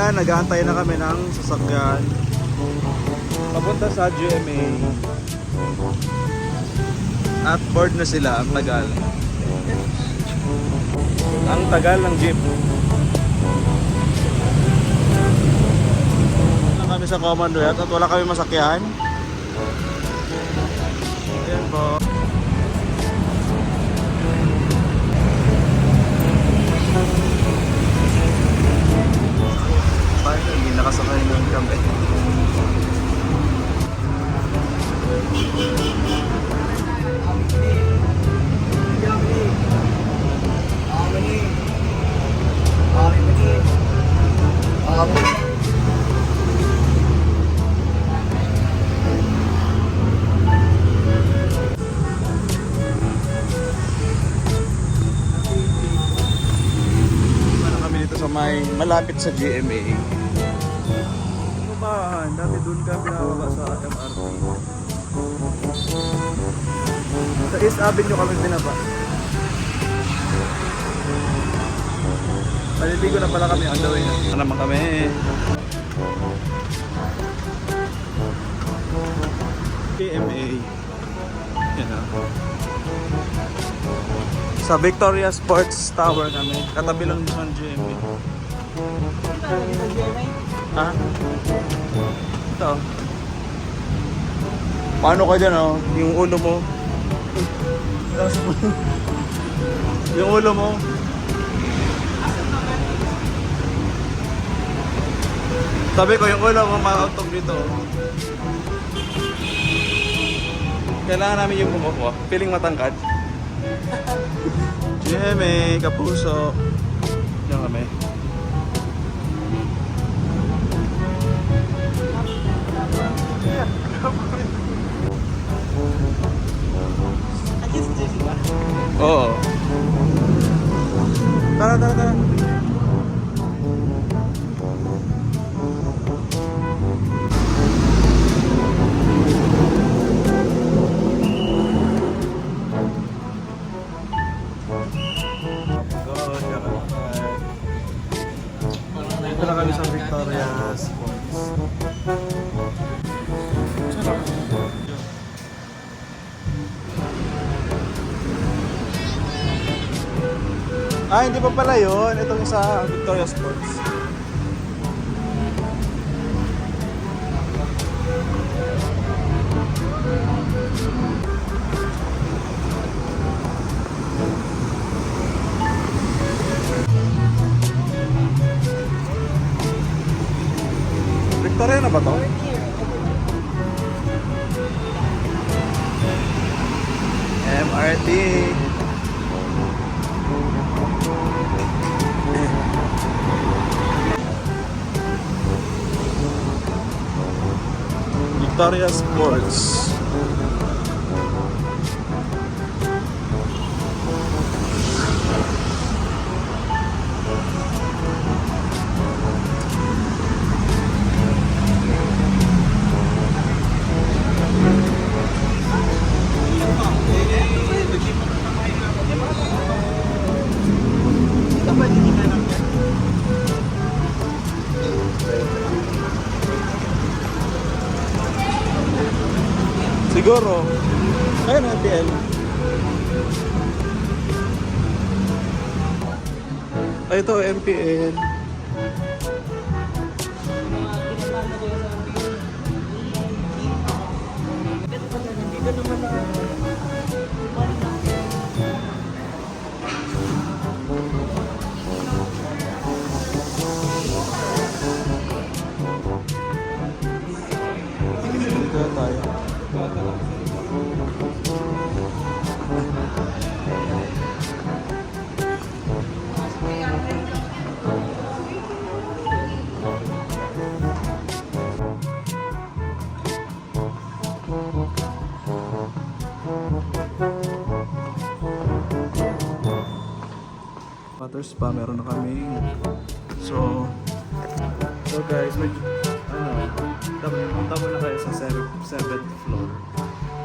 Ayan, nag-aantay na kami ng sasakyan papunta sa GMA. At board na sila, ang tagal. Ang tagal ng jeep. Lang kami sa Commonwealth at wala kami masakyan. Ayan po. Finally, nakasakay ng kami. May malapit sa GMA. Bumahan, dati doon ka pinababa sa MRT. Sa East Avenue kami binaba. Maliligo na pala kami on the way na. Ano naman kami? GMA. Yan o. Sa Victoria Sports Tower kami. Katabi lang sa GMA. Ha? Ito. Paano ka dyan oh? Yung ulo mo. Yung ulo mo. Sabi ko yung ulo mo makautog dito. Kailangan namin yung bumuko. Piling matangkad. GMA, Kapuso. Diyan kami. Oo. Tara. Dito na kami sa Victoria Sports. Ah, hindi pa pala yun. Itong sa Victoria Sports. Victoria na ba to? MRT. Victoria Sports. Siguro. Ayun ang MPL. Ay, ito MPL. Dito tayo. Water spa meron na kami. So guys, medyo tabo na kayo sa 7th floor.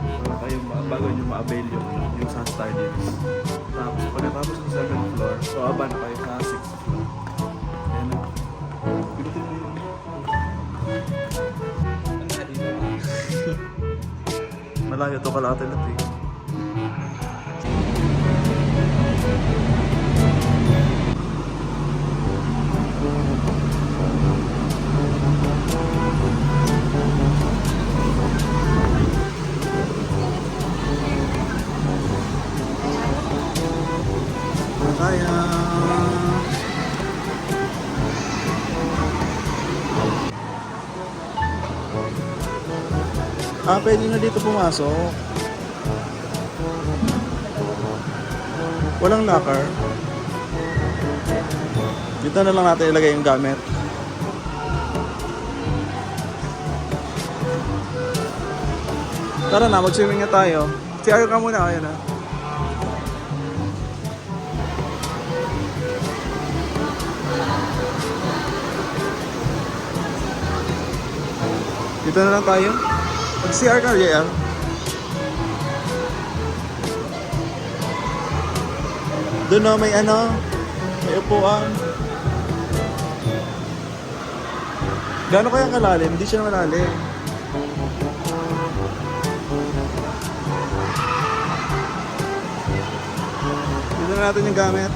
So kayo bago nyo ma-avail yung sa Stardips. Tapos pagkatapos ng 7th floor, so aba na kayo sa 6th floor. Ayan na. Pinutin mo Malayo to kala Ate Lat eh. Kaya. Pwede na dito pumasok. Walang locker. Dito na lang natin ilagay yung gamit. Tara na, mag-swimming na tayo. CR ka muna, ayan na. Dito na lang tayo. Mag-CR ka, JL. Doon na may may upuan. Gaano kaya kalalim? Hindi siya malalim. Dito na natin yung gamit.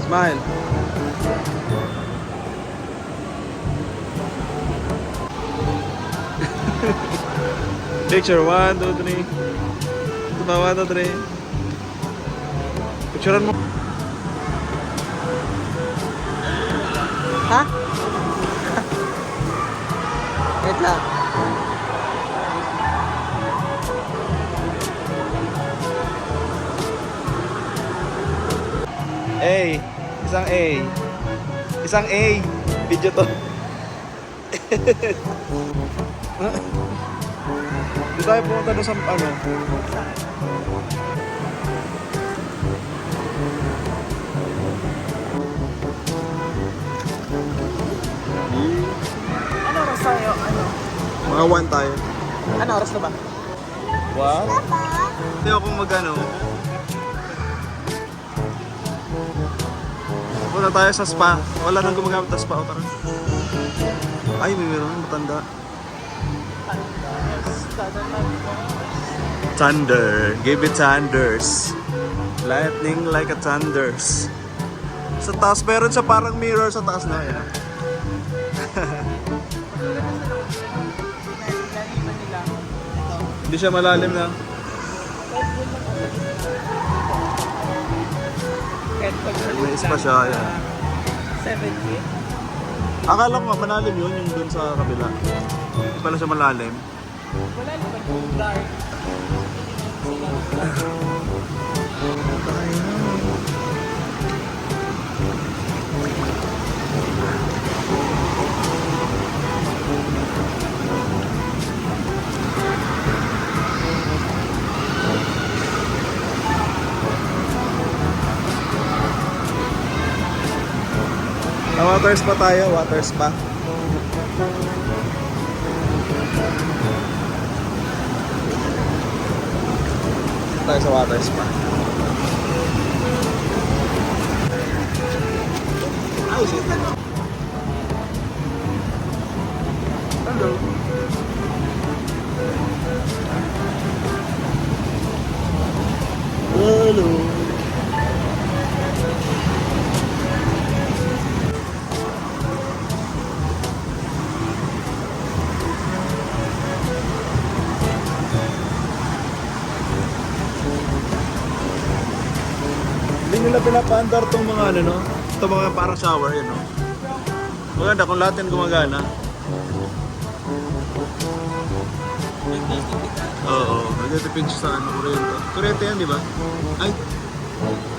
Smile. Picture 1, 2, 3. Ito ba 1, 2, 3. Picturean mo. Ha? Wait lang. A. Isang A. Isang A. Video to. Di tayo pumunta doon sa ano. Ano oras tayo? Ano? Mga 1 tayo. Ano oras na ba? Wow. Hindi ako mag-ano. Punta tayo sa spa. Wala nang gumagamit ng spa. O, tara. Ay, may meron. Matanda. Thunder. Give it thunders. Lightning like a thunders. Sa taas, meron siya parang mirror sa taas na. Yan. Hindi siya malalim na. May spa siya. Yan. 70? Akala ko nga malalim yun, yung dun sa kabila. Hindi pala siya malalim. Wala naman yung dark. Water spa tayo, water spa. Tayo sa water spa. Ay, shit. Hello. Hello. Hindi nila pinapaandar tong mga ano, no? Ito mga parang shower, yun, no? Maganda kung lahat yan gumagana. Oo, nagtitipid siya sa ano, kuryente. Kuryente yan, di ba? Ay,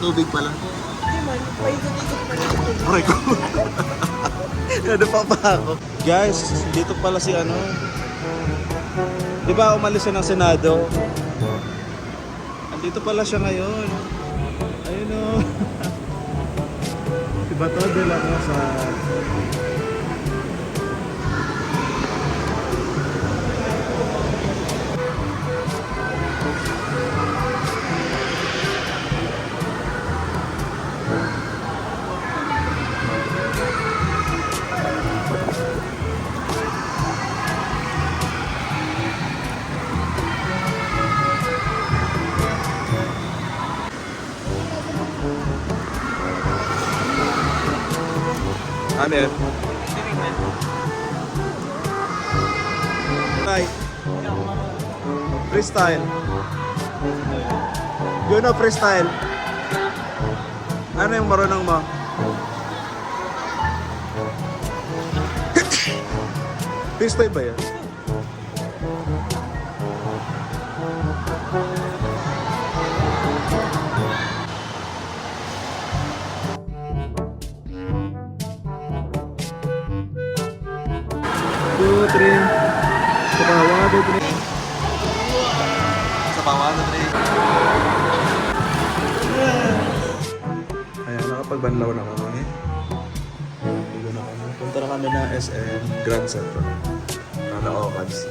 tubig pala. Hindi man, paikot-ikot pa rin. Aray ko. Nadapa pa ako. Guys, dito pala si ano. Di ba umalis siya ng Senado? Andito pala siya ngayon. Ayun o. Si Bato de la Rosa. Ano yan? Right. Freestyle. Yun o, freestyle. Ano yung marunong mo? Freestyle ba yan? Two, three. Sa bawah, two, three. Sa bawah, two, three. Ayan, nakapagbanlaw na kami. Dito na kami. Punta na kami na SM Grand Central. Nalaokans.